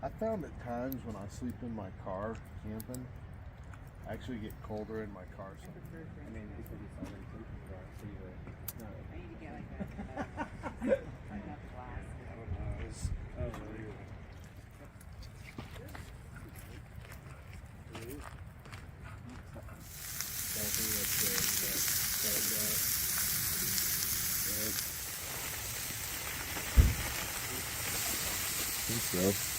I found at times when I sleep in my car camping, I actually get colder in my car. So. I mean, because it's already sleeping, so you I need to get like a enough glass. I think so.